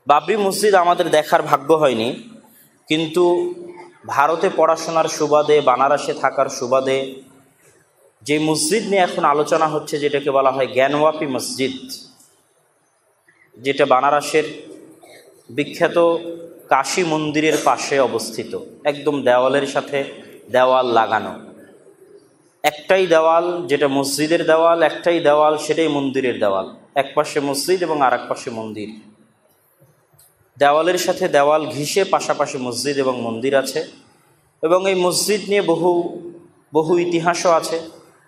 বাবরি মসজিদ আমাদের দেখার ভাগ্য হয়নি, কিন্তু ভারতে পড়াশোনার সুবাদে, বানারসে থাকার সুবাদে যে মসজিদ নিয়ে এখন আলোচনা হচ্ছে, যেটাকে বলা হয় জ্ঞানওয়াপী মসজিদ, যেটা বানারসের বিখ্যাত কাশী মন্দিরের পাশে অবস্থিত, একদম দেওয়ালের সাথে দেওয়াল লাগানো। একটাই দেওয়াল যেটা মসজিদের দেওয়াল, একটাই দেওয়াল সেটাই মন্দিরের দেওয়াল। এক পাশে মসজিদ এবং আর এক পাশে মন্দির। দেওয়ালের সাথে দেওয়াল ঘিসে পাশাপাশি মসজিদ এবং মন্দির আছে, এবং এই মসজিদ নিয়ে বহু ইতিহাসও আছে।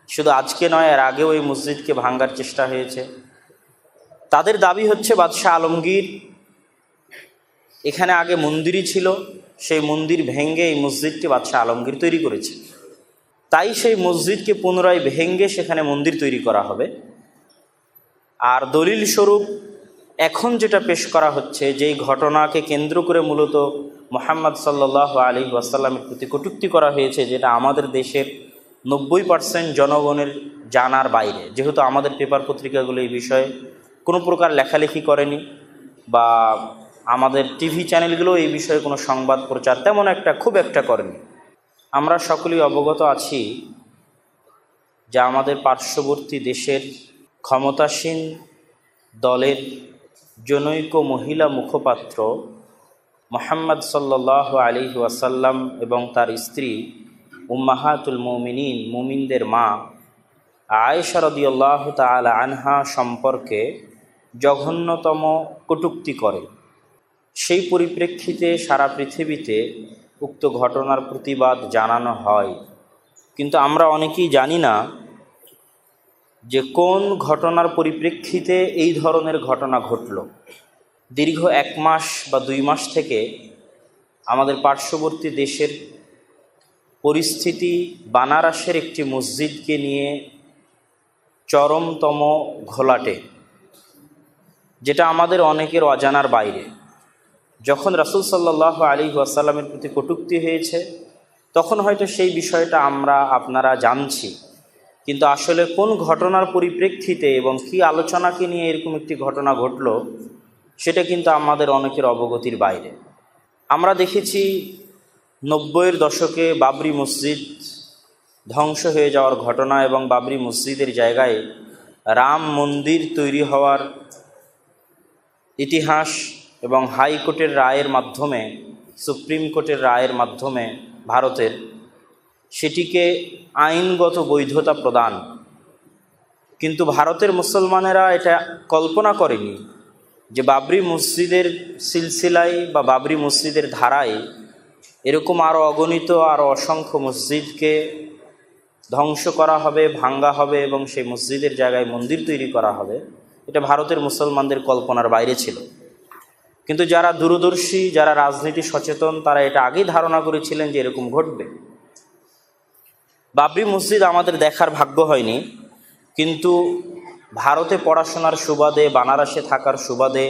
শুধু আজকে নয়, এর আগেও এই মসজিদকে ভাঙার চেষ্টা হয়েছে। তাদের দাবি হচ্ছে বাদশাহ আলমগীর এখানে আগে মন্দিরই ছিল, সেই মন্দির ভেঙে এই মসজিদটি বাদশাহ আলমগীর তৈরি করেছে। তাই সেই মসজিদকে পুনরায় ভেঙে সেখানে মন্দির তৈরি করা হবে। আর দলিল স্বরূপ এখন যেটা পেশ করা হচ্ছে, যেই ঘটনাকে কেন্দ্র করে মূলত মুহাম্মদ সাল্লাল্লাহু আলাইহি ওয়াসাল্লামের প্রতি কটূক্তি করা হয়েছে, যেটা আমাদের দেশের 90% জনগণের জানার বাইরে। যেহেতু আমাদের পেপার পত্রিকাগুলো এই বিষয়ে কোনো প্রকার লেখালেখি করেনি, বা আমাদের টিভি চ্যানেলগুলো এই বিষয়ে কোনো সংবাদ প্রচার তেমন খুব একটা করেনি। আমরা সকলেই অবগত আছি যে আমাদের পার্শ্ববর্তী দেশের ক্ষমতাসীন দলের জনৈক মহিলা মুখপাত্র মুহাম্মদ সাল্লাল্লাহু আলাইহি ওয়াসাল্লাম এবং তার স্ত্রী উম্মাহাতুল মুমিনিন, মুমিনদের মা আয়েশা রাদিয়াল্লাহু তাআলা আনহা সম্পর্কে জঘন্যতম কটূক্তি করে। সেই পরিপ্রেক্ষিতে সারা পৃথিবীতে উক্ত ঘটনার প্রতিবাদ জানানো হয়। কিন্তু আমরা অনেকেই জানি না যে কোন ঘটনার পরিপ্রেক্ষিতে এই ধরনের ঘটনা ঘটল। দীর্ঘ 1 মাস বা 2 মাস থেকে আমাদের পার্শ্ববর্তী দেশের পরিস্থিতি বানারসের একটি মসজিদকে নিয়ে চরমতম ঘোলাটে, যেটা আমাদের অনেকের অজানার বাইরে। যখন রাসূল সাল্লাল্লাহু আলাইহি ওয়াসাল্লামের প্রতি কটূক্তি হয়েছে, তখন হয়তো সেই বিষয়টা আপনারা জানছি, কিন্তু আসলে কোন ঘটনার পরিপ্রেক্ষিতে এবং কি আলোচনাকে নিয়ে এরকম একটি ঘটনা ঘটল, সেটা কিন্তু আমাদের অনেকের অবগতির বাইরে। আমরা দেখেছি 90-এর দশকে বাবরি মসজিদ ধ্বংস হয়ে যাওয়ার ঘটনা, এবং বাবরি মসজিদের জায়গায় রাম মন্দির তৈরি হওয়ার ইতিহাস, এবং হাইকোর্টের রায়ের মাধ্যমে, সুপ্রিম কোর্টের রায়ের মাধ্যমে ভারতের সেটিকে আইনগত বৈধতা প্রদান। কিন্তু ভারতের মুসলমানেরা এটা কল্পনা করেনি যে বাবরি মসজিদের সিলসিলায় বা বাবরি মসজিদের ধারায় এরকম আরও অগণিত আরও অসংখ্য মসজিদকে ধ্বংস করা হবে, ভাঙ্গা হবে, এবং সেই মসজিদের জায়গায় মন্দির তৈরি করা হবে। এটা ভারতের মুসলমানদের কল্পনার বাইরে ছিল। কিন্তু যারা দূরদর্শী, যারা রাজনীতি সচেতন, তারা এটা আগেই ধারণা করেছিলেন যে এরকম ঘটবে। বাবরি মসজিদ আমাদের দেখার ভাগ্য হয়নি, কিন্তু ভারতে পড়াশোনার সুবাদে, বানারসে থাকার সুবাদে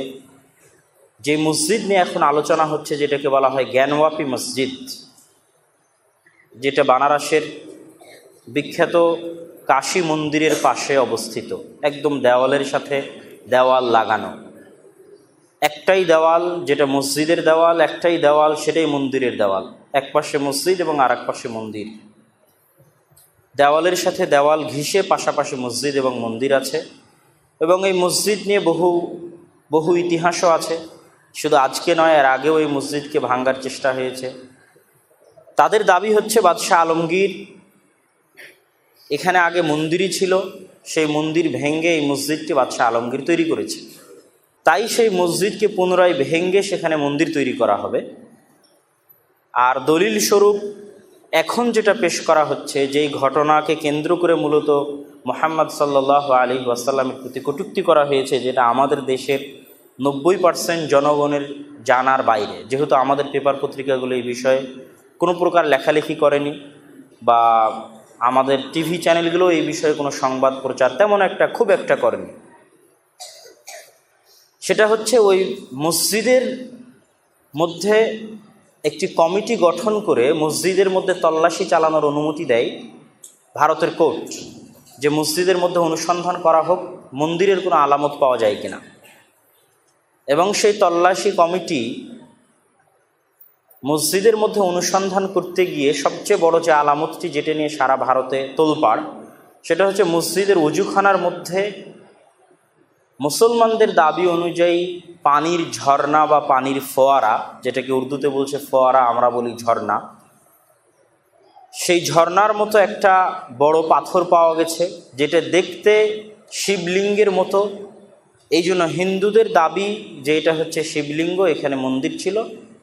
যে মসজিদ নিয়ে এখন আলোচনা হচ্ছে, যেটাকে বলা হয় জ্ঞানওয়াপী মসজিদ, যেটা বানারসের বিখ্যাত কাশী মন্দিরের পাশে অবস্থিত, একদম দেওয়ালের সাথে দেওয়াল লাগানো। একটাই দেওয়াল যেটা মসজিদের দেওয়াল, একটাই দেওয়াল সেটাই মন্দিরের দেওয়াল। এক পাশে মসজিদ এবং আর এক পাশে মন্দির। দেওয়ালের সাথে দেওয়াল ঘিসে পাশাপাশি মসজিদ এবং মন্দির আছে, এবং এই মসজিদ নিয়ে বহু ইতিহাসও আছে। শুধু আজকে নয়, এর আগেও এই মসজিদকে ভাঙার চেষ্টা হয়েছে। তাদের দাবি হচ্ছে বাদশাহ আলমগীর এখানে আগে মন্দিরই ছিল, সেই মন্দির ভেঙে এই মসজিদটি বাদশাহ আলমগীর তৈরি করেছে। তাই সেই মসজিদকে পুনরায় ভেঙে সেখানে মন্দির তৈরি করা হবে। আর দলিল স্বরূপ এখন যেটা পেশ করা হচ্ছে, যেই ঘটনাকে কেন্দ্র করে মূলত মুহাম্মদ সাল্লাল্লাহু আলাইহি ওয়াসাল্লামের প্রতি কটূক্তি করা হয়েছে, যেটা আমাদের দেশের 90% জনগণের জানার বাইরে। যেহেতু আমাদের পেপার পত্রিকাগুলো এই বিষয়ে কোনো প্রকার লেখালেখি করেনি, বা আমাদের টিভি চ্যানেলগুলো এই বিষয়ে কোনো সংবাদ প্রচার তেমন খুব একটা করেনি। সেটা হচ্ছে ওই মসজিদের মধ্যে একটি কমিটি গঠন করে মসজিদের মধ্যে তল্লাশি চালানোর অনুমতি দেয় ভারতের কোর্ট, যে মসজিদের মধ্যে অনুসন্ধান করা হোক মন্দিরের কোনো আলামত পাওয়া যায় কিনা। এবং সেই তল্লাশি কমিটি মসজিদের মধ্যে অনুসন্ধান করতে গিয়ে সবচেয়ে বড় যে আলামতটি যেটা নিয়ে সারা ভারতে তোলপাড়, সেটা হচ্ছে মসজিদের ওযুখানার মধ্যে মুসলমানদের দাবি অনুযায়ী পানির ঝর্ণা বা পানির ফোয়ারা, যেটাকে উর্দুতে বলছে ফোয়ারা, আমরা বলি ঝর্ণা, সেই ঝর্ণার মতো একটা বড় পাথর পাওয়া গেছে, যেটা দেখতে শিবলিঙ্গের মতো। এই জন্য হিন্দুদের দাবি যে এটা হচ্ছে শিবলিঙ্গ, এখানে মন্দির ছিল,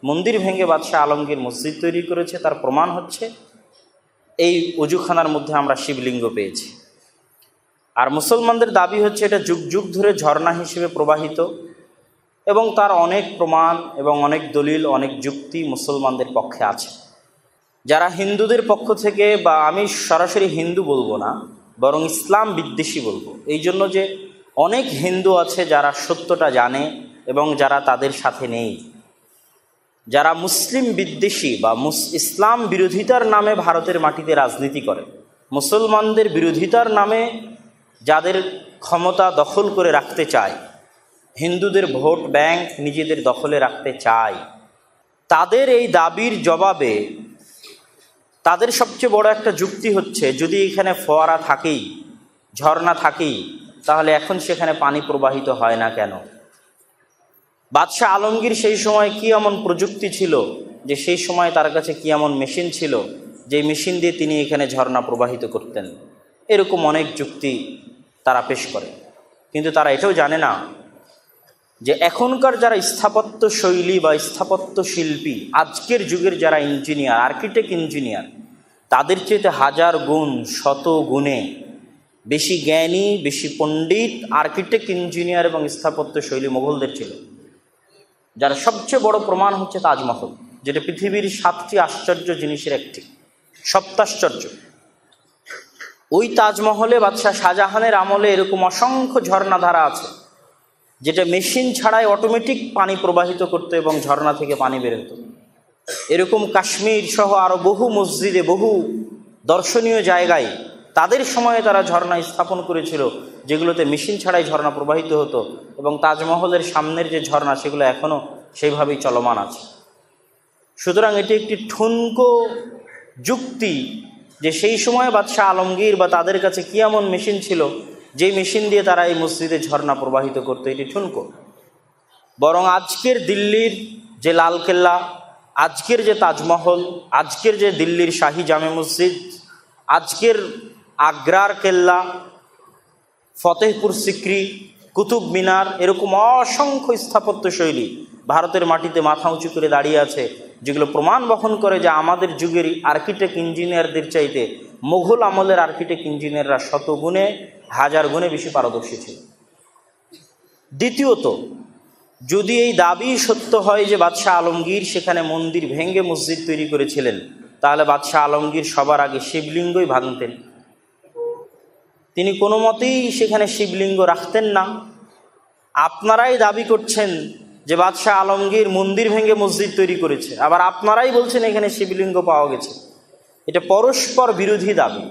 মন্দির ভেঙে বাদশাহ আলমগীর মসজিদ তৈরি করেছে, তার প্রমাণ হচ্ছে এই ওযুখানার মধ্যে আমরা শিবলিঙ্গ পেয়েছি। আর মুসলমানদের দাবি হচ্ছে এটা যুগ যুগ ধরে ঝর্ণা হিসেবে প্রবাহিত, এবং তার অনেক প্রমাণ এবং অনেক দলিল, অনেক যুক্তি মুসলমানদের পক্ষে আছে। যারা হিন্দুদের পক্ষ থেকে, বা আমি সরাসরি হিন্দু বলবো না, বরং ইসলাম বিদ্বেষী বলবো, এই জন্য যে অনেক হিন্দু আছে যারা সত্যটা জানে এবং যারা তাদের সাথে নেই, যারা মুসলিম বিদ্বেষী বা ইসলাম বিরোধিতার নামে ভারতের মাটিতে রাজনীতি করে, মুসলমানদের বিরোধিতার নামে যাদের ক্ষমতা দখল করে রাখতে চায়, হিন্দুদের ভোট ব্যাংক নিজেদের দখলে রাখতে চায়, তাদের এই দাবির জবাবে তাদের সবচেয়ে বড় একটা যুক্তি হচ্ছে, যদি এখানে ফোয়ারা থাকেই, ঝর্ণা থাকেই, তাহলে এখন সেখানে পানি প্রবাহিত হয় না কেন? বাদশাহ আলমগীর সেই সময় কি এমন প্রযুক্তি ছিল, যে সেই সময় তার কাছে কি এমন মেশিন ছিল যে মেশিন দিয়ে তিনি এখানে ঝর্ণা প্রবাহিত করতেন? এরকম অনেক যুক্তি তারা পেশ করে, কিন্তু তারা এটাও জানে না যে এখনকার যারা স্থাপত্য শৈলী বা স্থাপত্য শিল্পী, আজকের যুগের যারা ইঞ্জিনিয়ার, আর্কিটেক্ট ইঞ্জিনিয়ার, তাদের চেয়ে হাজার গুণ, শত গুণে বেশি জ্ঞানী, বেশি পণ্ডিত আর্কিটেক্ট ইঞ্জিনিয়ার এবং স্থাপত্য শৈলী মোগলদের ছিল। যার সবচেয়ে বড় প্রমাণ হচ্ছে তাজমহল, যেটা পৃথিবীর 7টি আশ্চর্য জিনিসের একটি, সপ্তাশ্চর্য। ওই তাজমহলে বাদশাহ শাহজাহানের আমলে এরকম অসংখ্য ঝর্ণাধারা আছে, যেটা মেশিন ছাড়াই অটোমেটিক পানি প্রবাহিত করতো এবং ঝর্ণা থেকে পানি বের হতো। এরকম কাশ্মীর সহ আরও বহু মসজিদে, বহু দর্শনীয় জায়গায় তাদের সময়ে তারা ঝর্ণা স্থাপন করেছিল, যেগুলোতে মেশিন ছাড়াই ঝর্ণা প্রবাহিত হতো, এবং তাজমহলের সামনের যে ঝর্ণা, সেগুলো এখনও সেইভাবেই চলমান আছে। সুতরাং এটি একটি ঠুনকো যুক্তি যে সেই সময় বাদশাহ আলমগীর বা তাদের কাছে কি এমন মেশিন ছিল যেই মেশিন দিয়ে তারা এই মসজিদে ঝর্ণা প্রবাহিত করতো, এটি ঠুনকো। বরং আজকের দিল্লির যে লালকেল্লা, আজকের যে তাজমহল, আজকের যে দিল্লির শাহী জামে মসজিদ, আজকের আগ্রার কেল্লা, ফতেহপুর সিক্রি, কুতুব মিনার, এরকম অসংখ্য স্থাপত্য শৈলী ভারতের মাটিতে মাথা উঁচু করে দাঁড়িয়ে আছে, যেগুলো প্রমাণ বহন করে যে আমাদের যুগের আর্কিটেক্ট ইঞ্জিনিয়ারদের চাইতে মুঘল আমলের আর্কিটেক্ট ইঞ্জিনিয়াররা শত গুণে, হাজার গুণে বেশি পারদর্শী ছিল। দ্বিতীয়ত, যদি এই দাবি সত্য হয় যে বাদশাহ আলমগীর সেখানে মন্দির ভেঙে মসজিদ তৈরি করেছিলেন, তাহলে বাদশাহ আলমগীর সবার আগে শিবলিঙ্গই ভাঙতেন। তিনি কোনো মতেই সেখানে শিবলিঙ্গ রাখতেন না। আপনারাই দাবি করছেন যে বাদশাহ আলমগীর মন্দির ভেঙে মসজিদ তৈরি করেছে, আবার আপনারাই বলছেন এখানে শিবলিঙ্গ পাওয়া গেছে। এটা পরস্পর বিরোধী দাবি।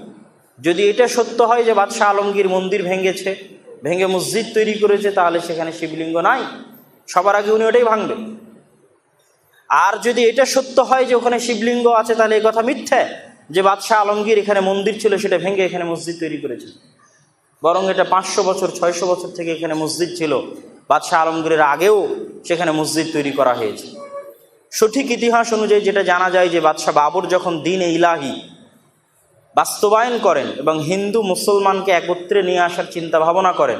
যদি এটা সত্য হয় যে বাদশাহ আলমগীর মন্দির ভেঙেছে, ভেঙে মসজিদ তৈরি করেছে, তাহলে সেখানে শিবলিঙ্গ নাই, সবার আগে উনি ওটাই ভাঙবেন। আর যদি এটা সত্য হয় যে ওখানে শিবলিঙ্গ আছে, তাহলে এই কথা মিথ্যে যে বাদশাহ আলমগীর এখানে মন্দির ছিল, সেটা ভেঙে এখানে মসজিদ তৈরি করেছে। বরং এটা 500 বছর 600 বছর থেকে এখানে মসজিদ ছিল, বাদশাহ আলমগীরের আগেও সেখানে মসজিদ তৈরি করা হয়েছে। সঠিক ইতিহাস অনুযায়ী যেটা জানা যায় যে বাদশাহ বাবর যখন দ্বীন ইলাহি বাস্তবায়ন করেন এবং হিন্দু মুসলমানকে একত্রে নিয়ে আসার চিন্তা ভাবনা করেন,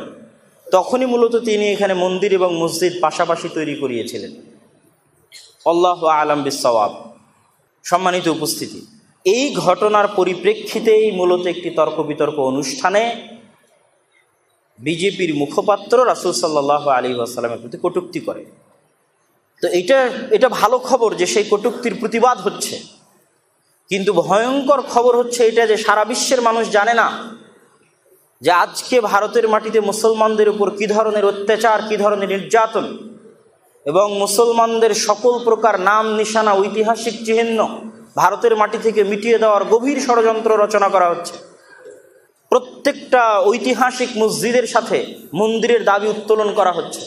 তখনই মূলত তিনি এখানে মন্দির এবং মসজিদ পাশাপাশি তৈরি করিয়েছিলেন। আল্লাহু আ'লাম বিস-সাওয়াব। সম্মানিত উপস্থিতি, এই ঘটনার পরিপ্রেক্ষিতেই মূলত একটি তর্ক বিতর্ক অনুষ্ঠানে বিজেপির মুখপাত্র রাসূল সাল্লাল্লাহু আলাইহি ওয়াসাল্লামের প্রতি কটূক্তি করে। তো এটা ভালো খবর যে সেই কটূক্তির প্রতিবাদ হচ্ছে, কিন্তু ভয়ঙ্কর খবর হচ্ছে এটা যে সারা বিশ্বের মানুষ জানে না যে আজকে ভারতের মাটিতে মুসলমানদের উপর কী ধরনের অত্যাচার, কী ধরনের নির্যাতন, এবং মুসলমানদের সকল প্রকার নাম নিশানা, ঐতিহাসিক চিহ্ন ভারতের মাটি থেকে মিটিয়ে দেওয়ার গভীর ষড়যন্ত্র রচনা করা হচ্ছে। প্রত্যেকটা ঐতিহাসিক মসজিদের সাথে মন্দিরের দাবি উত্তোলন করা হচ্ছে।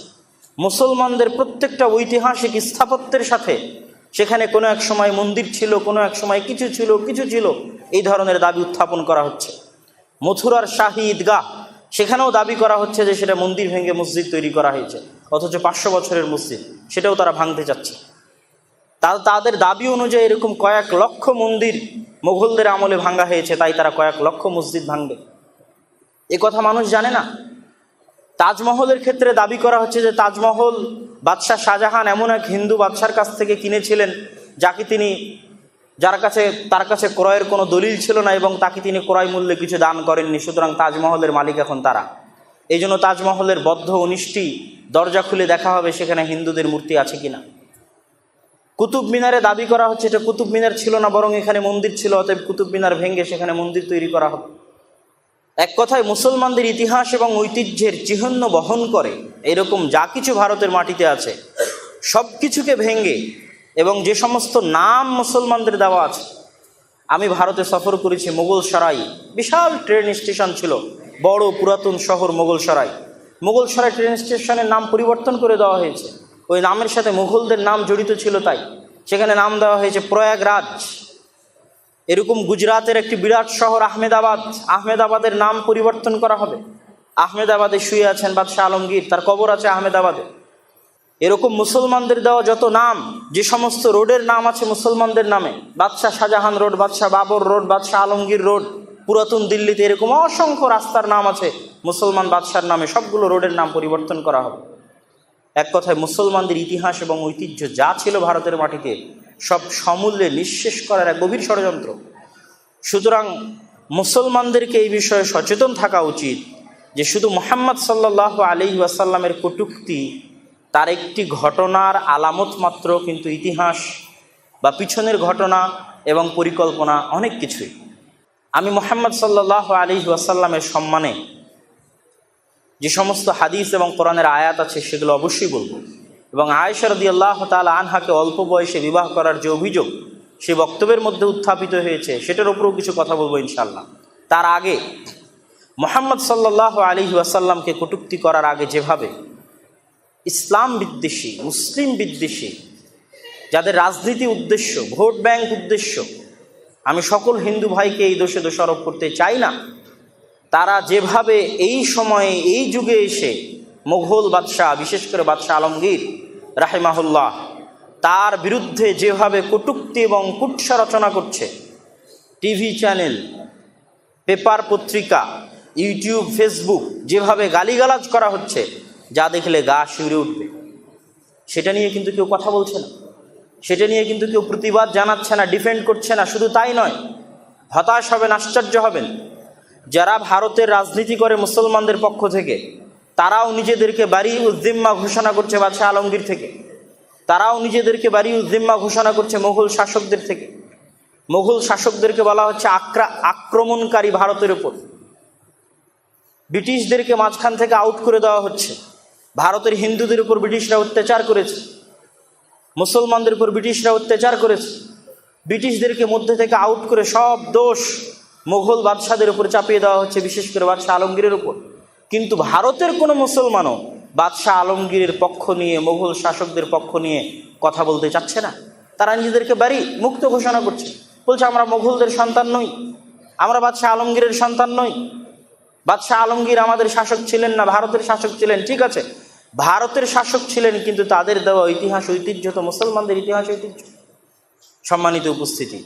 মুসলমানদের প্রত্যেকটা ঐতিহাসিক স্থাপত্যের সাথে সেখানে কোনো এক সময় মন্দির ছিল, কোনো এক সময় কিছু ছিল, এই ধরনের দাবি উত্থাপন করা হচ্ছে। মথুরার শাহী ঈদগাহ, সেখানেও দাবি করা হচ্ছে যে সেটা মন্দির ভেঙে মসজিদ তৈরি করা হয়েছে, অথচ 500 বছরের মসজিদ, সেটাও তারা ভাঙতে চাচ্ছে। তাদের দাবি অনুযায়ী এরকম কয়েক লক্ষ মন্দির মোগলদের আমলে ভাঙা হয়েছে, তাই তারা কয়েক লক্ষ মসজিদ ভাঙবে। এ কথা মানুষ জানে না। তাজমহলের ক্ষেত্রে দাবি করা হচ্ছে যে তাজমহল বাদশাহ শাহজাহান এমন এক হিন্দু বাদশার কাছ থেকে কিনেছিলেন তার কাছে ক্রয়ের কোনো দলিল ছিল না এবং তাকে তিনি ক্রয় মূল্যে কিছু দান করেননি, সুতরাং তাজমহলের মালিক এখন তারা। এই জন্য তাজমহলের বদ্ধ 19টি দরজা খুলে দেখা হবে সেখানে হিন্দুদের মূর্তি আছে কিনা। কুতুব মিনারে দাবি করা হচ্ছে এটা কুতুব মিনার ছিল না, বরং এখানে মন্দির ছিল, অতএব কুতুব মিনার ভেঙে সেখানে মন্দির তৈরি করা হবে। এক কথায় মুসলমানদের ইতিহাস এবং ঐতিহ্যের চিহ্ন বহন করে এরকম যা কিছু ভারতের মাটিতে আছে সব কিছুকে ভেঙে, এবং যে সমস্ত নাম মুসলমানদের দেওয়া আছে। আমি ভারতে সফর করেছি, মোগল সরাই বিশাল ট্রেন স্টেশন ছিল, বড় পুরাতন শহর মোগল সরাই ট্রেন স্টেশনের নাম পরিবর্তন করে দেওয়া হয়েছে। ওই নামের সাথে মুঘলদের নাম জড়িত ছিল, তাই সেখানে নাম দেওয়া হয়েছে প্রয়াগরাজ। এরকম গুজরাতের একটি বিরাট শহর আহমেদাবাদের নাম পরিবর্তন করা হবে। আহমেদাবাদে শুয়ে আছেন বাদশাহ আলমগীর, তার কবর আছে আহমেদাবাদে। এরকম মুসলমানদের দেওয়া যত নাম, যে সমস্ত রোডের নাম আছে মুসলমানদের নামে, বাদশাহ শাহজাহান রোড, বাদশাহ বাবর রোড, বাদশাহ আলমগীর রোড, পুরাতন দিল্লিতে এরকম অসংখ্য রাস্তার নাম আছে মুসলমান বাদশার নামে, সবগুলো রোডের নাম পরিবর্তন করা হবে। এক কথায় মুসলমানদের ইতিহাস এবং ঐতিহ্য যা ছিল ভারতের মাটিতে সব সমূল্যে নিঃশেষ করার এক গভীর ষড়যন্ত্র। সুতরাং মুসলমানদেরকে এই বিষয়ে সচেতন থাকা উচিত যে শুধু মুহাম্মদ সাল্লাল্লাহু আলাইহি ওয়াসাল্লামের কটূক্তি তার একটি ঘটনার আলামত মাত্র, কিন্তু ইতিহাস বা পিছনের ঘটনা এবং পরিকল্পনা অনেক কিছুই। আমি মুহাম্মদ সাল্লাল্লাহু আলাইহি ওয়াসাল্লামের সম্মানে যে সমস্ত হাদিস এবং কোরআনের আয়াত আছে সেগুলো অবশ্যই বলবো, এবং আয়েশা রাদিয়াল্লাহু তাআলা আনহাকে অল্প বয়সে বিবাহ করার যে অভিযোগ সে বক্তব্যের মধ্যে উত্থাপিত হয়েছে সেটার উপরেও কিছু কথা বলবো ইনশাআল্লাহ। তার আগে মুহাম্মদ সাল্লাল্লাহু আলাইহি ওয়াসাল্লামকে কটূক্তি করার আগে যেভাবে ইসলাম বিদ্বেষী, মুসলিম বিদ্বেষী, যাদের রাজনীতি উদ্দেশ্য, ভোট ব্যাংক উদ্দেশ্য, আমি সকল হিন্দু ভাইকে এই দোষে দোষারোপ করতে চাই না, তারা যেভাবে এই সময়ে এই যুগে এসে মুঘল বাদশাহ, বিশেষ করে বাদশাহ আলমগীর রাহিমাহুল্লাহ, তার বিরুদ্ধে যেভাবে কটূক্তি এবং কুৎসা রচনা করছে, টিভি চ্যানেল, পেপার পত্রিকা, ইউটিউব, ফেসবুক, যেভাবে গালিগালাজ করা হচ্ছে, যা দেখলে গা শিউরে উঠবে। সেটা নিয়ে কিন্তু কেউ কথা বলছে না, সেটা নিয়ে কিন্তু কেউ প্রতিবাদ জানাচ্ছে না, ডিফেন্ড করছে না। শুধু তাই নয়, হতাশ হবেন, আশ্চর্য হবেন, যারা ভারতের রাজনীতি করে মুসলমানদের পক্ষ থেকে, তারাও নিজেদেরকে বারি উজ্জিম্মা ঘোষণা করছে বাদশাহ আলমগীর থেকে, তারাও নিজেদেরকে বারি উজ্জিম্মা ঘোষণা করছে মুঘল শাসকদের থেকে। মুঘল শাসকদেরকে বলা হচ্ছে আক্রমণকারী ভারতের উপর। ব্রিটিশদেরকে মাঝখান থেকে আউট করে দেওয়া হচ্ছে। ভারতের হিন্দুদের উপর ব্রিটিশরা অত্যাচার করেছে, মুসলমানদের উপর ব্রিটিশরা অত্যাচার করেছে। ব্রিটিশদেরকে মধ্যে থেকে আউট করে সব দোষ মুঘল বাদশাদের উপর চাপিয়ে দেওয়া হচ্ছে, বিশেষ করে বাদশাহ আলমগীরের উপর। কিন্তু ভারতের কোনো মুসলমানও বাদশাহ আলমগীরের পক্ষ নিয়ে, মুঘল শাসকদের পক্ষ নিয়ে কথা বলতে চাচ্ছে না। তারা নিজেদেরকে বাড়ি মুক্ত ঘোষণা করছে, বলছে আমরা মুঘলদের সন্তান নই, আমরা বাদশাহ আলমগীরের সন্তান নই। বাদশাহ আলমগীর আমাদের শাসক ছিলেন না, ভারতের শাসক ছিলেন। ঠিক আছে, ভারতের শাসক ছিলেন, কিন্তু তাদের দেওয়া ইতিহাস ঐতিহ্য তো মুসলমানদের ইতিহাস ঐতিহ্য। সম্মানিত উপস্থিতি,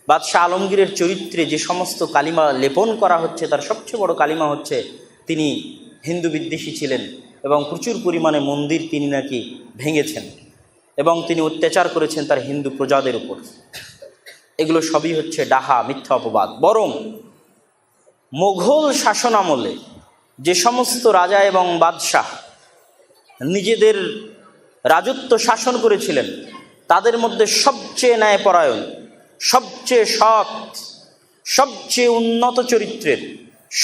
বাদশাহ আলমগীরের চরিত্রে যে সমস্ত কালিমা লেপন করা হচ্ছে তার সবচেয়ে বড় কালিমা হচ্ছে তিনি হিন্দু বিদ্বেষী ছিলেন এবং প্রচুর পরিমাণে মন্দির তিনি নাকি ভেঙেছেন এবং তিনি অত্যাচার করেছেন তার হিন্দু প্রজাদের উপর। এগুলো সবই হচ্ছে ডাহা, মিথ্যা অপবাদ। বরং মোঘল শাসন আমলে যে সমস্ত রাজা এবং বাদশাহ নিজেদের রাজত্ব শাসন করেছিলেন, তাদের মধ্যে সবচেয়ে ন্যায়পরায়ণ, সবচেয়ে সৎ, সবচেয়ে উন্নত চরিত্রের,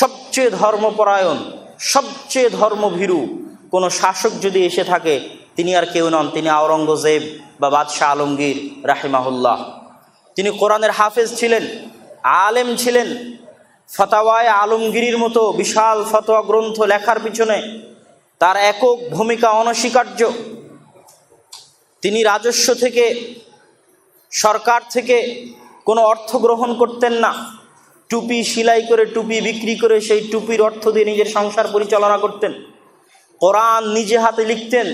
সবচেয়ে ধর্মপরায়ণ, সবচেয়ে ধর্মভীরু কোনো শাসক যদি এসে থাকে, তিনি আর কেউ নন, তিনি আওরঙ্গজেব বা বাদশাহ আলমগীর রাহিমাহুল্লাহ। তিনি কোরআনের হাফেজ ছিলেন, আলেম ছিলেন। ফতাওয়ায়ে আলমগীরির মতো বিশাল ফতোয়া গ্রন্থ লেখার পিছনে তার একক ভূমিকা অনস্বীকার্য। তিনি রাজস্ব থেকে, সরকার থেকে কোনো অর্থ গ্রহণ করতেন না। টুপি সেলাই করে, টুপি বিক্রি করে সেই টুপির অর্থ দিয়ে নিজের সংসার পরিচালনা করতেন। কোরআন নিজে হাতে লিখতেন,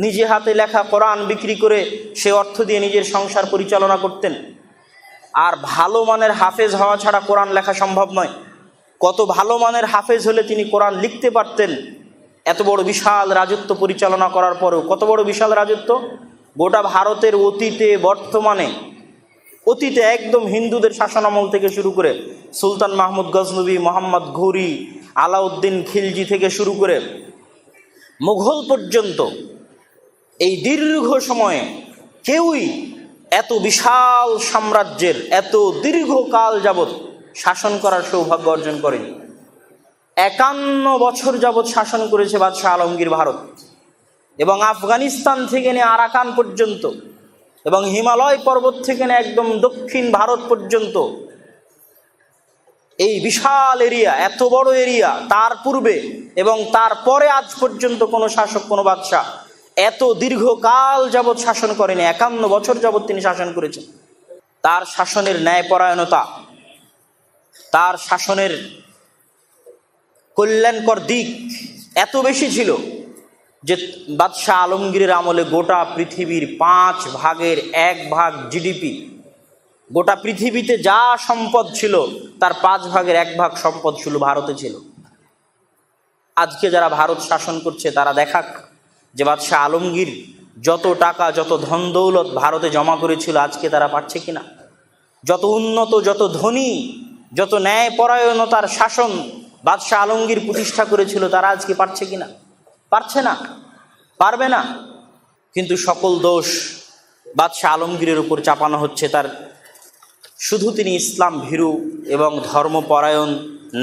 নিজে হাতে লেখা কোরআন বিক্রি করে সে অর্থ দিয়ে নিজের সংসার পরিচালনা করতেন। আর ভালো মানের হাফেজ হওয়া ছাড়া কোরআন লেখা সম্ভব নয়। কত ভালো মানের হাফেজ হলে তিনি কোরআন লিখতে পারতেন। এত বড় বিশাল রাজত্ব পরিচালনা করার পরেও, কত বড় বিশাল রাজত্ব, গোটা ভারতের অতীতে বর্তমানে, অতীতে একদম হিন্দুদের শাসনামল থেকে শুরু করে সুলতান মাহমুদ গজনবী, মোহাম্মদ ঘুরি, আলাউদ্দিন খিলজি থেকে শুরু করে মুঘল পর্যন্ত এই দীর্ঘ সময়ে কেউই এত বিশাল সাম্রাজ্যের এত দীর্ঘকাল যাবৎ শাসন করার সৌভাগ্য অর্জন করেনি। 51 বছর যাবৎ শাসন করেছে বাদশাহ আলমগীর ভারত, এবং আফগানিস্তান থেকে নিয়ে আরাকান পর্যন্ত, এবং হিমালয় পর্বত থেকে নিয়ে একদম দক্ষিণ ভারত পর্যন্ত এই বিশাল এরিয়া, এত বড় এরিয়া তার পূর্বে এবং তারপরে আজ পর্যন্ত কোনো শাসক, কোনো বাদশাহ এত দীর্ঘকাল যাবৎ শাসন করেনি। 51 বছর যাবৎ তিনি শাসন করেছেন। তার শাসনের ন্যায়পরায়ণতা, তার শাসনের কল্যাণকর দিক এত বেশি ছিল যে বাদশাহ আলমগীরের আমলে গোটা পৃথিবীর 5 ভাগের 1 ভাগ জিডিপি, গোটা পৃথিবীতে যা সম্পদ ছিল তার 5 ভাগের 1 ভাগ সম্পদ শুধু ভারতে ছিল। আজকে যারা ভারত শাসন করছে তারা দেখাক যে বাদশাহ আলমগীর যত টাকা, যত ধন দৌলত ভারতে জমা করেছিল আজকে তারা পাচ্ছে কিনা। যত উন্নত, যত ধনী, যত ন্যায়পরায়ণতার শাসন বাদশাহ আলমগীর প্রতিষ্ঠা করেছিল তারা আজকে পারছে কিনা? পারছে না, পারবে না। কিন্তু সকল দোষ বাদশাহ আলমগীরের উপর চাপানো হচ্ছে তার, শুধু তিনি ইসলাম ভীরু এবং ধর্মপরায়ণ,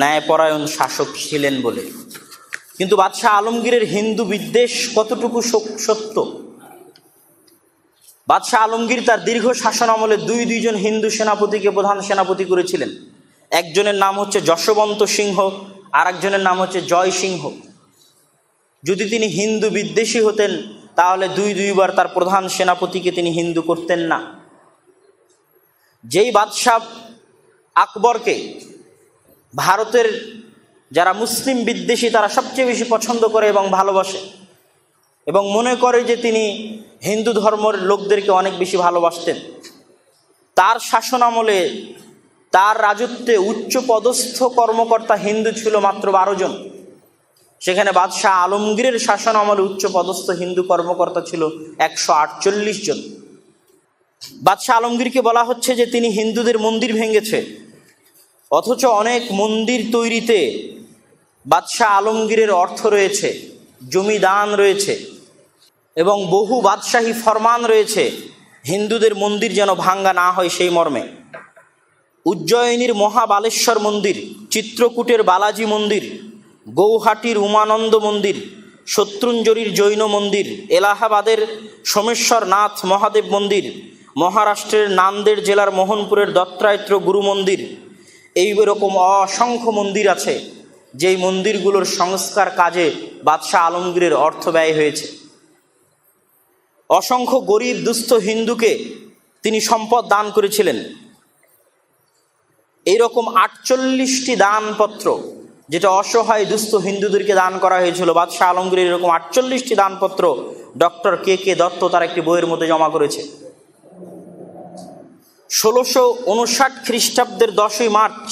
ন্যায়পরায়ণ শাসক ছিলেন বলে। কিন্তু বাদশাহ আলমগীরের হিন্দু বিদ্বেষ কতটুকু সত্য? বাদশাহ আলমগীর তার দীর্ঘ শাসন আমলে দুইজন হিন্দু সেনাপতিকে প্রধান সেনাপতি করেছিলেন। একজনের নাম হচ্ছে যশবন্ত সিংহ, আর একজনের নাম হচ্ছে জয় সিংহ। যদি তিনি হিন্দু বিদ্বেষী হতেন তাহলে দুইবার তার প্রধান সেনাপতিকে তিনি হিন্দু করতেন না। যেই বাদশাহ আকবরকে ভারতের যারা মুসলিম বিদ্বেষী তারা সবচেয়ে বেশি পছন্দ করে এবং ভালোবাসে, এবং মনে করে যে তিনি হিন্দু ধর্মের লোকদেরকে অনেক বেশি ভালোবাসতেন, তার শাসন আমলে, তার রাজত্বে উচ্চ পদস্থ কর্মকর্তা হিন্দু ছিল মাত্র 12 জন। সেখানে বাদশাহ আলমগীরের শাসন আমলে উচ্চ পদস্থ হিন্দু কর্মকর্তা ছিল 148 জন। বাদশাহ আলমগীরকে বলা হচ্ছে যে তিনি হিন্দুদের মন্দির ভেঙেছে, অথচ অনেক মন্দির তৈরিতে বাদশাহ আলমগীরের অর্থ রয়েছে, জমিদান রয়েছে, এবং বহু বাদশাহী ফরমান রয়েছে হিন্দুদের মন্দির যেন ভাঙ্গা না হয় সেই মর্মে। উজ্জয়িনীর মহাবালেশ্বর মন্দির, চিত্রকূটের বালাজি মন্দির, গৌহাটির উমানন্দ মন্দির, শত্রুঞ্জরির জৈন মন্দির, এলাহাবাদের সোমেশ্বরনাথ মহাদেব মন্দির, মহারাষ্ট্রের নান্দেড় জেলার মোহনপুরের দত্তাত্রেয় গুরু মন্দির, এই রকম অসংখ্য মন্দির আছে যেই মন্দিরগুলোর সংস্কার কাজে বাদশাহ আলমগীরের অর্থ ব্যয় হয়েছে। অসংখ্য গরিব দুস্থ হিন্দুকে তিনি সম্পদ দান করেছিলেন। এইরকম 48টি দানপত্র, যেটা অসহায় দুস্থ হিন্দুদেরকে দান করা হয়েছিল, বাদশাহ আলমগীরের এরকম 48টি দানপত্র ডক্টর কে দত্ত তার একটি বইয়ের মধ্যে জমা করেছে। 1659 খ্রিস্টাব্দের 10ই মার্চ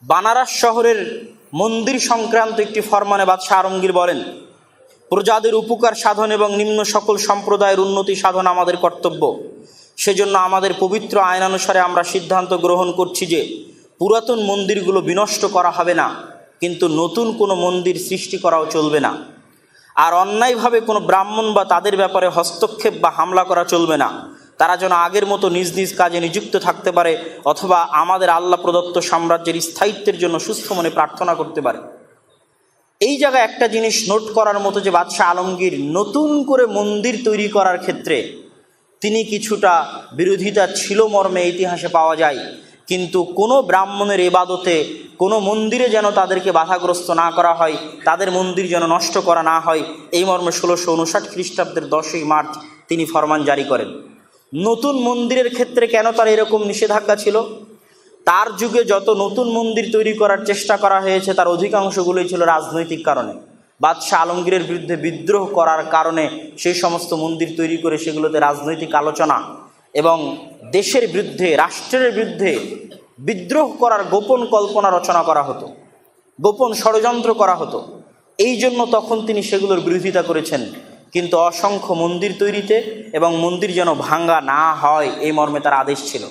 বানারস শহরের মন্দির সংক্রান্ত একটি ফরমানে বাদশাহ আলমগীর বলেন, প্রজাদের উপকার সাধন এবং নিম্ন সকল সম্প্রদায়ের উন্নতি সাধন আমাদের কর্তব্য। সেজন্য আমাদের পবিত্র আইনানুসারে আমরা সিদ্ধান্ত গ্রহণ করছি যে পুরাতন মন্দিরগুলো বিনষ্ট করা হবে না, কিন্তু নতুন কোনো মন্দির সৃষ্টি করাও চলবে না। আর অন্যায়ভাবে কোনো ব্রাহ্মণ বা তাদের ব্যাপারে হস্তক্ষেপ বা হামলা করা চলবে না। তারা যেন আগের মতো নিজ নিজ কাজে নিযুক্ত থাকতে পারে, অথবা আমাদের আল্লাহ প্রদত্ত সাম্রাজ্যের স্থায়িত্বের জন্য সুস্থ মনে প্রার্থনা করতে পারে। এই জায়গায় একটা জিনিস নোট করার মতো যে বাদশাহ আলমগীর নতুন করে মন্দির তৈরি করার ক্ষেত্রে তিনি কিছুটা বিরোধিতা ছিল মর্মে ইতিহাসে পাওয়া যায়, কিন্তু কোনো ব্রাহ্মণের ইবাদতে, কোনো মন্দিরে যেন তাদেরকে বাধাগ্রস্ত না করা হয়, তাদের মন্দির যেন নষ্ট করা না হয়, এই মর্মে 1659 খ্রিস্টাব্দের 10ই মার্চ তিনি ফরমান জারি করেন। নতুন মন্দিরের ক্ষেত্রে কেন তার এরকম নিষেধাজ্ঞা ছিল? তার যুগে যত নতুন মন্দির তৈরি করার চেষ্টা করা হয়েছে তার অধিকাংশগুলোই ছিল রাজনৈতিক কারণে। বাদশাহ আলমগীরের বিরুদ্ধে বিদ্রোহ করার কারণে সেই সমস্ত মন্দির তৈরি করে সেগুলোতে রাজনৈতিক আলোচনা এবং দেশের বিরুদ্ধে, রাষ্ট্রের বিরুদ্ধে বিদ্রোহ করার গোপন কল্পনা রচনা করা হতো, গোপন ষড়যন্ত্র করা হতো। এই জন্য তখন তিনি সেগুলোর বিরোধিতা করেছেন। কিন্তু অসংখ্য মন্দির তৈরিতে এবং মন্দির যেন ভাঙ্গা না হয় এই মর্মে তার আদেশ ছিল।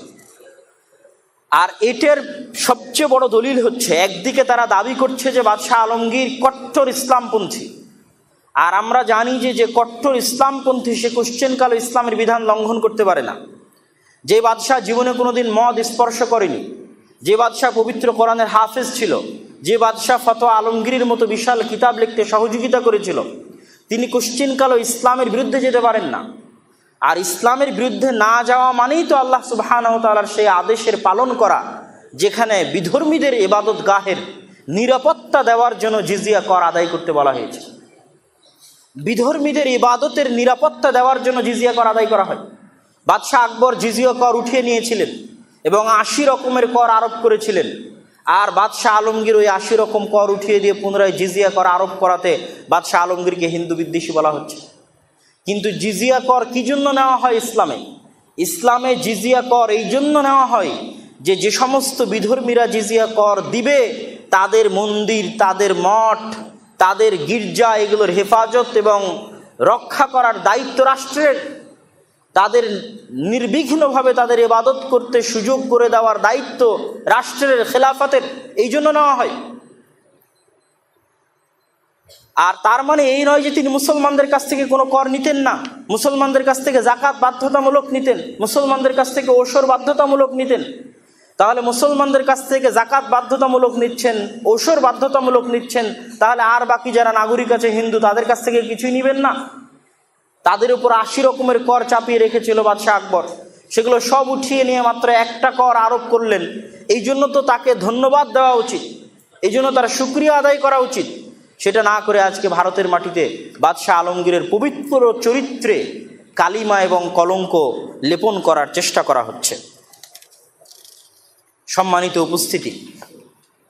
আর এটার সবচেয়ে বড় দলিল হচ্ছে, একদিকে তারা দাবি করছে যে বাদশাহ আলমগীর কট্টর ইসলামপন্থী, আর আমরা জানি যে কট্টর ইসলামপন্থী সে কোশ্চেনকালে ইসলামের বিধান লঙ্ঘন করতে পারে না। যে বাদশাহ জীবনে কোনোদিন মদ স্পর্শ করেনি, যে বাদশাহ পবিত্র কোরআনের হাফেজ ছিল, যে বাদশাহ ফতোয়া আলমগীরের মতো বিশাল কিতাব লিখতে সহযোগিতা করেছিল, তিনি কোশ্চেনকালে ইসলামের বিরুদ্ধে যেতে পারেন না। আর ইসলামের বিরুদ্ধে না যাওয়া মানেই তো আল্লাহ সুবহানাহু ওয়া তাআলার সেই আদেশের পালন করা, যেখানে বিধর্মীদের ইবাদত গাহের নিরাপত্তা দেওয়ার জন্য জিজিয়া কর আদায় করতে বলা হয়েছে। বিধর্মীদের ইবাদতের নিরাপত্তা দেওয়ার জন্য জিজিয়া কর আদায় করা হয়। বাদশাহ আকবর জিজিয়া কর উঠিয়ে নিয়েছিলেন এবং 80 রকমের কর আরোপ করেছিলেন। আর বাদশাহ আলমগীর ওই 80 রকম কর উঠিয়ে দিয়ে পুনরায় জিজিয়া কর আরোপ করাতে বাদশাহ আলমগীরকে হিন্দু বিদ্বেষী বলা হচ্ছে। কিন্তু জিজিয়া কর কী জন্য নেওয়া হয় ইসলামে? ইসলামে জিজিয়া কর এই জন্য নেওয়া হয় যে সমস্ত বিধর্মীরা জিজিয়া কর দিবে তাদের মন্দির, তাদের মঠ, তাদের গির্জা এগুলোর হেফাজত এবং রক্ষা করার দায়িত্ব রাষ্ট্রের। তাদের নির্বিঘ্নভাবে তাদের ইবাদত করতে সুযোগ করে দেওয়ার দায়িত্ব রাষ্ট্রের, খেলাফতের, এই জন্য নেওয়া হয়। আর তার মানে এই নয় যে তিনি মুসলমানদের কাছ থেকে কোনো কর নিতেন না, মুসলমানদের কাছ থেকে জাকাত বাধ্যতামূলক নিতেন, মুসলমানদের কাছ থেকে ওসর বাধ্যতামূলক নিতেন। তাহলে মুসলমানদের কাছ থেকে জাকাত বাধ্যতামূলক নিচ্ছেন, ওসর বাধ্যতামূলক নিচ্ছেন, তাহলে আর বাকি যারা নাগরিক আছে হিন্দু, তাদের কাছ থেকে কিছুই নেবেন না? তাদের উপর 80 রকমের কর চাপিয়ে রেখেছিল বাদশাহ আকবর, সেগুলো সব উঠিয়ে নিয়ে মাত্র একটা কর আরোপ করলেন। এই জন্য তো তাকে ধন্যবাদ দেওয়া উচিত, এই জন্য তার শুকরিয়া আদায় করা উচিত। সেটা না করে আজকে ভারতের মাটিতে বাদশাহ আলমগীরের পবিত্র চরিত্রে কালিমা এবং কলঙ্ক লেপন করার চেষ্টা করা হচ্ছে। সম্মানিত উপস্থিতি,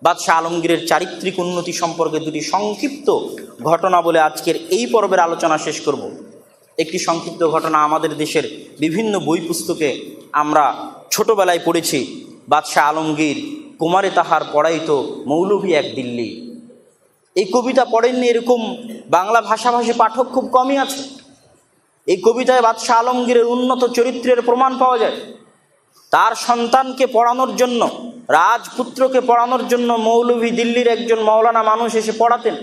বাদশাহ আলমগীরের চারিত্রিক উন্নতি সম্পর্কে দুটি সংক্ষিপ্ত ঘটনা বলে আজকের এই পর্বের আলোচনা শেষ করব। একটি সংক্ষিপ্ত ঘটনা আমাদের দেশের বিভিন্ন বই পুস্তকে আমরা ছোটবেলায় পড়েছি। বাদশাহ আলমগীর কুমারে তাহার পড়াইতো মৌলভী এক দিল্লি। এই কবিতা পড়েননি এরকম বাংলা ভাষাভাষী পাঠক খুব কমই আছে। এই কবিতায় বাদশাহ আলমগীরের উন্নত চরিত্রের প্রমাণ পাওয়া যায়। তার সন্তানকে পড়ানোর জন্য, রাজপুত্রকে পড়ানোর জন্য মৌলভী দিল্লির একজন মৌলানা মানুষ এসে পড়াতেন।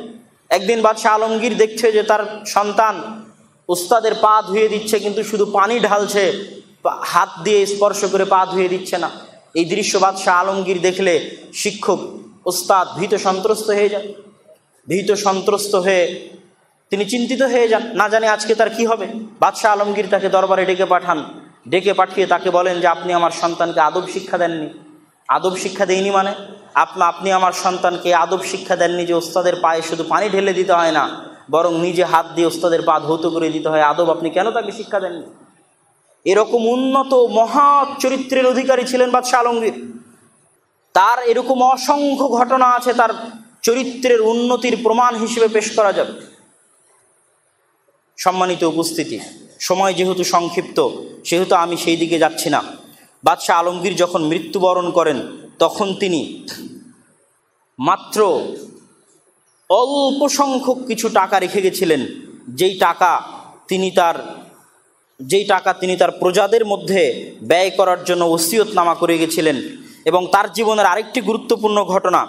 একদিন বাদশাহ আলমগীর দেখছে যে তার সন্তান উস্তাদের পা ধুয়ে দিচ্ছে, কিন্তু শুধু পানি ঢালছে, হাত দিয়ে স্পর্শ করে পা ধুয়ে দিচ্ছে না। এই দৃশ্য বাদশাহ আলমগীর দেখলে শিক্ষক উস্তাদ ভীত সন্ত্রস্ত হয়ে যান। ভীত সন্ত্রস্ত হয়ে তিনি চিন্তিত হয়ে যান, না জানে আজকে তার কি হবে। বাদশাহ আলমগীর তাকে দরবারে ডেকে পাঠান। ডেকে পাঠিয়ে তাকে বলেন যে আপনি আমার সন্তানকে আদব শিক্ষা দেননি। আদব শিক্ষা দেয়নি মানে আপনি আমার সন্তানকে আদব শিক্ষা দেননি যে ওস্তাদের পায়ে শুধু পানি ঢেলে দিতে হয় না, বরং নিজে হাত দিয়ে ওস্তাদের পা ধৌত করে দিতে হয়। আদব আপনি কেন তাকে শিক্ষা দেননি? এরকম উন্নত মহা চরিত্রের অধিকারী ছিলেন বাদশাহ আলমগীর। তার এরকম অসংখ্য ঘটনা আছে তার চরিত্রের উন্নতির প্রমাণ হিসেবে পেশ করা যাবে। সম্মানিত উপস্থিতি, সময় যেহেতু সংক্ষিপ্ত সেহেতু আমি সেই দিকে যাচ্ছি না। বাদশাহ আলমগীর যখন মৃত্যুবরণ করেন তখন তিনি মাত্র অল্প সংখ্যক কিছু টাকা রেখে গেছিলেন, যেই টাকা তিনি তার প্রজাদের মধ্যে ব্যয় করার জন্য ওসিয়তনামা করে গেছিলেন। এবং তার জীবনের আরেকটি গুরুত্বপূর্ণ ঘটনা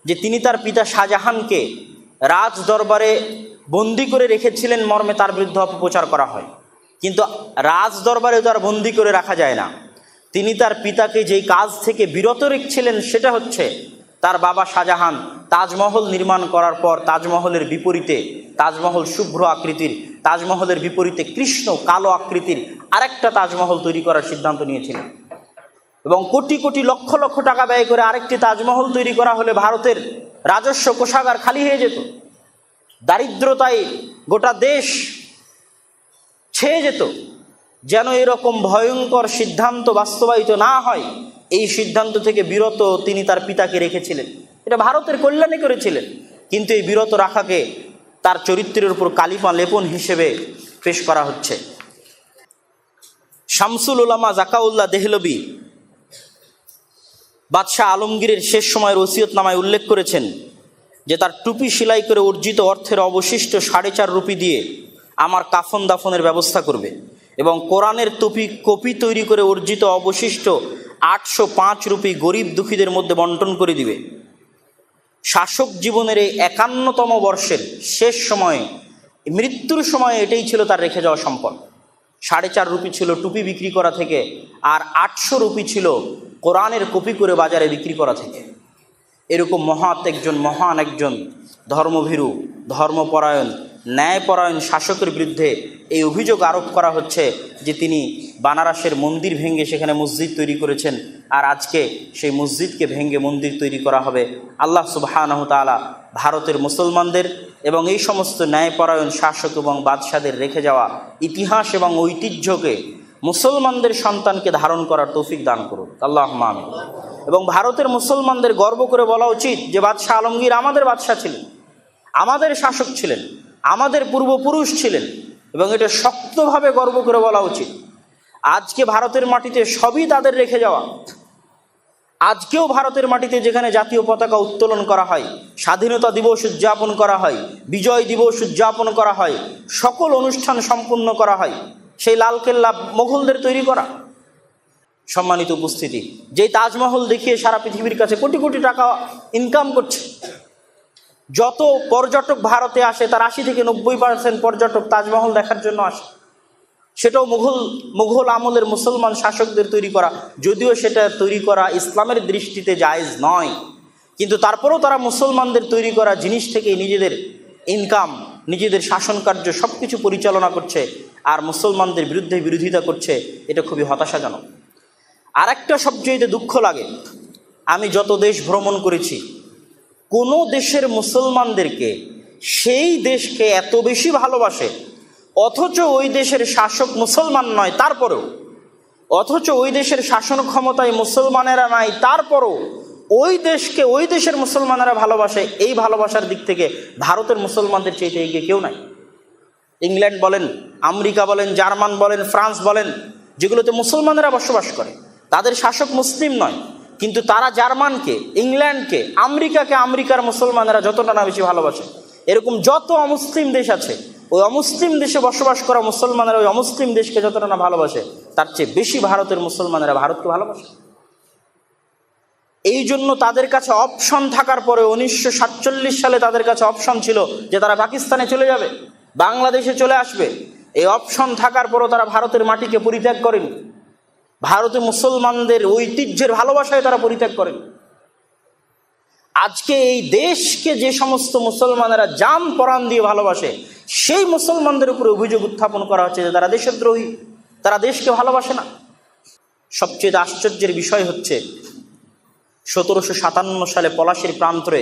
যে তিনি তার পিতা শাহজাহানকে রাজ দরবারে বন্দি করে রেখেছিলেন মর্মে তার বিরুদ্ধে অপপ্রচার করা হয়। কিন্তু রাজ দরবারে তো আর বন্দি করে রাখা যায় না। তিনি তার পিতাকে যেই কাজ থেকে বিরত রেখেছিলেন সেটা হচ্ছে তার বাবা শাহজাহান তাজমহল নির্মাণ করার পর তাজমহলের বিপরীতে, তাজমহল শুভ্র আকৃতির, তাজমহলের বিপরীতে কৃষ্ণ কালো আকৃতির আরেকটা তাজমহল তৈরি করার সিদ্ধান্ত নিয়েছিলেন। এবং কোটি কোটি লক্ষ লক্ষ টাকা ব্যয় করে আরেকটি তাজমহল তৈরি করা হলে ভারতের রাজস্ব কোষাগার খালি হয়ে যেত, দারিদ্রতায় গোটা দেশ ছেয়ে যেত। যেন এরকম ভয়ঙ্কর সিদ্ধান্ত বাস্তবায়িত না হয়, এই সিদ্ধান্ত থেকে বিরত তিনি তার পিতাকে রেখেছিলেন। এটা ভারতের কল্যাণে করেছিলেন, কিন্তু এই বিরত রাখাকে তার চরিত্রের উপর কালিমা লেপন হিসেবে পেশ করা হচ্ছে। শামসুল উলামা জাকাউল্লাহ দেহলভী বাদশাহ আলমগীরের শেষ সময়ের ওসিয়তনামায় উল্লেখ করেছেন যে তার টুপি সেলাই করে অর্জিত অর্থের অবশিষ্ট 4.5 রুপি দিয়ে আমার কাফন দাফনের ব্যবস্থা করবে এবং কোরআনের কপি তৈরি করে অর্জিত অবশিষ্ট 805 রুপি গরিব দুঃখীদের মধ্যে বন্টন করে দিবে। শাসক জীবনের এই 51তম বর্ষের শেষ সময়ে, মৃত্যুর সময়ে এটাই ছিল তার রেখে যাওয়া সম্পদ। 4.5 রুপি ছিল টুপি বিক্রি করা থেকে, আর 800 রুপি ছিল কোরআনের কপি করে বাজারে বিক্রি করা থেকে। এরকম মহান একজন ধর্মভীরু, ধর্মপরায়ণ, ন্যায়পরায়ণ শাসকের বিরুদ্ধে এই অভিযোগ আরোপ করা হচ্ছে যে তিনি বানারসের মন্দির ভেঙে সেখানে মসজিদ তৈরি করেছেন, আর আজকে সেই মসজিদকে ভেঙে মন্দির তৈরি করা হবে। আল্লাহ সুবহানাহু তাআলা ভারতের মুসলমানদের এবং এই সমস্ত ন্যায়পরায়ণ শাসক এবং বাদশাদের রেখে যাওয়া ইতিহাস এবং ঐতিহ্যকে মুসলমানদের সন্তানকে ধারণ করার তৌফিক দান করুন, আল্লাহুম্মা আমিন। এবং ভারতের মুসলমানদের গর্ব করে বলা উচিত যে বাদশাহ আলমগীর আমাদের বাদশাহ ছিলেন, আমাদের শাসক ছিলেন, আমাদের পূর্বপুরুষ ছিলেন, এবং এটা শক্তভাবে গর্ব করে বলা উচিত। আজকে ভারতের মাটিতে সবই তাদের রেখে যাওয়া। আজকেও ভারতের মাটিতে যেখানে জাতীয় পতাকা উত্তোলন করা হয়, স্বাধীনতা দিবস উদযাপন করা হয়, বিজয় দিবস উদযাপন করা হয়, সকল অনুষ্ঠান সম্পূর্ণ করা হয়, সেই লালকেল্লা মোগলদের তৈরি করা। সম্মানিত উপস্থিতি, যেই তাজমহল দেখিয়ে সারা পৃথিবীর কাছে কোটি কোটি টাকা ইনকাম করছে। যত পর্যটক ভারতে আসে তার 80 থেকে 90% পর্যটক তাজমহল দেখার জন্য আসে। সেটাও মুঘল আমলের মুসলমান শাসকদের তৈরি করা, যদিও সেটা তৈরি করা ইসলামের দৃষ্টিতে জায়েজ নয়, কিন্তু তারপরেও তারা মুসলমানদের তৈরি করা জিনিস থেকেই নিজেদের ইনকাম, নিজেদের শাসন কার্য সব কিছু পরিচালনা করছে, আর মুসলমানদের বিরুদ্ধে বিরোধিতা করছে। এটা খুবই হতাশাজনক। আর একটা সবচেয়ে দুঃখ লাগে, আমি যত দেশ ভ্রমণ করেছি, কোনো দেশের মুসলমানদেরকে সেই দেশকে এত বেশি ভালোবাসে, অথচ ওই দেশের শাসক মুসলমান নয় তারপরেও, অথচ ওই দেশের শাসন ক্ষমতায় মুসলমানেরা নাই তারপরেও ওই দেশকে ওই দেশের মুসলমানেরা ভালোবাসে। এই ভালোবাসার দিক থেকে ভারতের মুসলমানদের চাইতে এগিয়ে কেউ নাই। ইংল্যান্ড বলেন, আমেরিকা বলেন, জার্মান বলেন, ফ্রান্স বলেন, যেগুলোতে মুসলমানেরা বসবাস করে, তাদের শাসক মুসলিম নয়, কিন্তু তারা জার্মানকে, ইংল্যান্ডকে, আমেরিকাকে আমেরিকার মুসলমানেরা যতটা না বেশি ভালোবাসে। এরকম যত অমুসলিম দেশ আছে, ওই অমুসলিম দেশে বসবাস করা মুসলমানেরা ওই অমুসলিম দেশকে যতটা না ভালোবাসে, তার চেয়ে বেশি ভারতের মুসলমানেরা ভারতকে ভালোবাসে। এই জন্য তাদের কাছে অপশন থাকার পরে 1947 সালে তাদের কাছে অপশন ছিল যে তারা পাকিস্তানে চলে যাবে, বাংলাদেশে চলে আসবে। এই অপশন থাকার পরও তারা ভারতের মাটিকে পরিত্যাগ করেনি। ভারতে মুসলমানদের ঐতিহ্যের ভালোবাসায় তারা পরিত্যাগ করেন। আজকে এই দেশকে যে সমস্ত মুসলমানেরা জান পরাণ দিয়ে ভালোবাসে, সেই মুসলমানদের উপরে অভিযোগ উত্থাপন করা হচ্ছে যে তারা দেশদ্রোহী, তারা দেশকে ভালোবাসে না। সবচেয়ে আশ্চর্যের বিষয় হচ্ছে 1757 সালে পলাশীর প্রান্তরে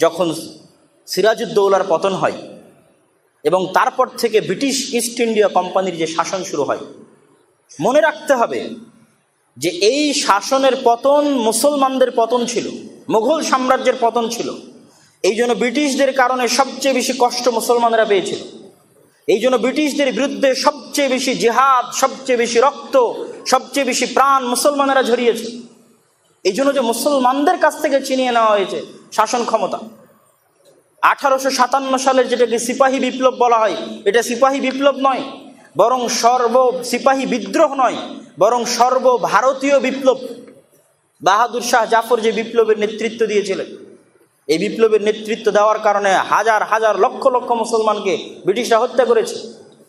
যখন সিরাজউদ্দৌলার পতন হয় এবং তারপর থেকে ব্রিটিশ ইস্ট ইন্ডিয়া কোম্পানির যে শাসন শুরু হয়, মনে রাখতে হবে যে এই শাসনের পতন মুসলমানদের পতন ছিল, মুঘল সাম্রাজ্যের পতন ছিল। এই জন্য ব্রিটিশদের কারণে সবচেয়ে বেশি কষ্ট মুসলমানেরা পেয়েছিল। এই জন্য ব্রিটিশদের বিরুদ্ধে সবচেয়ে বেশি জিহাদ, সবচেয়ে বেশি রক্ত, সবচেয়ে বেশি প্রাণ মুসলমানেরা ঝরিয়েছে। এই জন্য যে মুসলমানদের কাছ থেকে ছিনিয়ে নেওয়া হয়েছে শাসন ক্ষমতা। 1857 সালের যেটাকে সিপাহী বিপ্লব বলা হয়, এটা সিপাহী বিপ্লব নয়, বরং সিপাহী বিদ্রোহ নয়, বরং সর্বভারতীয় বিপ্লব। বাহাদুর শাহ জাফর যে বিপ্লবের নেতৃত্ব দিয়েছিলেন, এই বিপ্লবের নেতৃত্ব দেওয়ার কারণে হাজার হাজার লক্ষ লক্ষ মুসলমানকে ব্রিটিশরা হত্যা করেছে।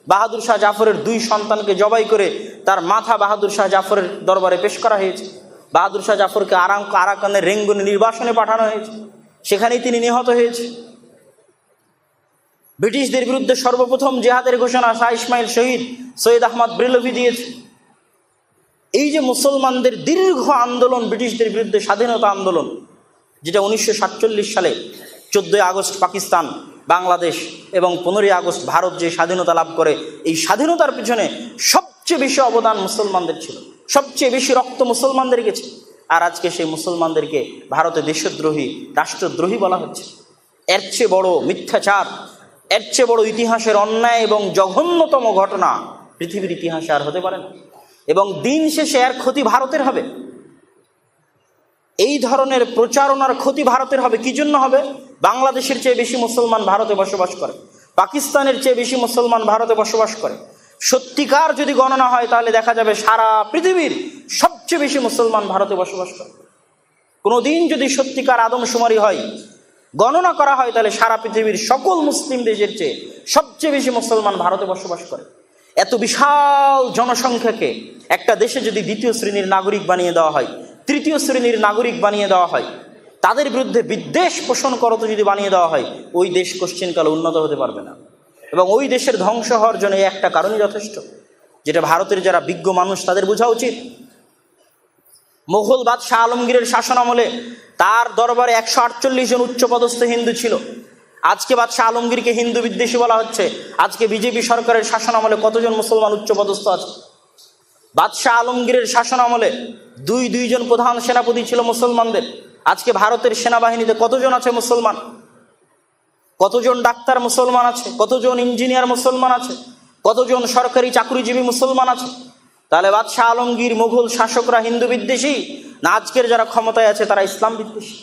বাহাদুর শাহ জাফরের 2 সন্তানকে জবাই করে তার মাথা বাহাদুর শাহ জাফরের দরবারে পেশ করা হয়েছে। বাহাদুর শাহ জাফরকে আরাকানের রেঙ্গুনে নির্বাসনে পাঠানো হয়েছে, সেখানেই তিনি নিহত হয়েছে। ব্রিটিশদের বিরুদ্ধে সর্বপ্রথম জিহাদের ঘোষণা শাহ ইসমাইল শহীদ সৈয়দ আহমদ ব্রেলভি দিয়েছে। এই যে মুসলমানদের দীর্ঘ আন্দোলন, ব্রিটিশদের বিরুদ্ধে স্বাধীনতা আন্দোলন, যেটা 1947 সালে 14ই আগস্ট পাকিস্তান, বাংলাদেশ এবং 15ই আগস্ট ভারত যে স্বাধীনতা লাভ করে, এই স্বাধীনতার পিছনে সবচেয়ে বেশি অবদান মুসলমানদের ছিল, সবচেয়ে বেশি রক্ত মুসলমানদের গেছে। আর আজকে সেই মুসলমানদেরকে ভারতে দেশদ্রোহী, রাষ্ট্রদ্রোহী বলা হচ্ছে। এর চেয়ে বড় মিথ্যাচার, এর চেয়ে বড় ইতিহাসের অন্যায় এবং জঘন্যতম ঘটনা পৃথিবীর ইতিহাসে আর হতে পারে না। এবং দিন শেষে এর ক্ষতি ভারতের হবে। এই ধরনের প্রচারণার ক্ষতি ভারতের হবে। কি জন্য হবে? বাংলাদেশের চেয়ে বেশি মুসলমান ভারতে বসবাস করে, পাকিস্তানের চেয়ে বেশি মুসলমান ভারতে বসবাস করে। সত্যিকার যদি গণনা হয় তাহলে দেখা যাবে সারা পৃথিবীর সবচেয়ে বেশি মুসলমান ভারতে বসবাস করে। কোনোদিন যদি সত্যিকার আদমশুমারি হয়, গণনা করা হয়, তাহলে সারা পৃথিবীর সকল মুসলিম দেশের চেয়ে সবচেয়ে বেশি মুসলমান ভারতে বসবাস করে। এত বিশাল জনসংখ্যাকে একটা দেশে যদি দ্বিতীয় শ্রেণীর নাগরিক বানিয়ে দেওয়া হয়, তৃতীয় শ্রেণীর নাগরিক বানিয়ে দেওয়া হয়, তাদের বিরুদ্ধে বিদ্বেষ পোষণ করতে যদি বানিয়ে দেওয়া হয়, ওই দেশ কোশ্চিনকালে উন্নত হতে পারবে না। এবং ওই দেশের ধ্বংস হওয়ার জন্য এই একটা কারণই যথেষ্ট, যেটা ভারতের যারা বিজ্ঞ মানুষ তাদের বোঝা উচিত। মুঘল বাদশাহ আলমগীরের শাসন আমলে তার দরবারে 148 জন উচ্চপদস্থ হিন্দু ছিল। আজকে বাদশাহ আলমগীরকে হিন্দু বিদ্বেষী বলা হচ্ছে। আজকে বিজেপি সরকারের শাসন আমলে কতজন মুসলমান উচ্চপদস্থ আছে? বাদশাহ আলমগীরের শাসন আমলে দুইজন প্রধান সেনাপতি ছিল মুসলমানদের। আজকে ভারতের সেনাবাহিনীতে কতজন আছে মুসলমান? কতজন ডাক্তার মুসলমান আছে? কতজন ইঞ্জিনিয়ার মুসলমান আছে? কতজন সরকারি চাকরিজীবী মুসলমান আছে? তাহলে বাদশাহ আলমগীর, মুঘল শাসকরা হিন্দু বিদ্বেষী, না আজকের যারা ক্ষমতায় আছে তারা ইসলাম বিদ্বেষী?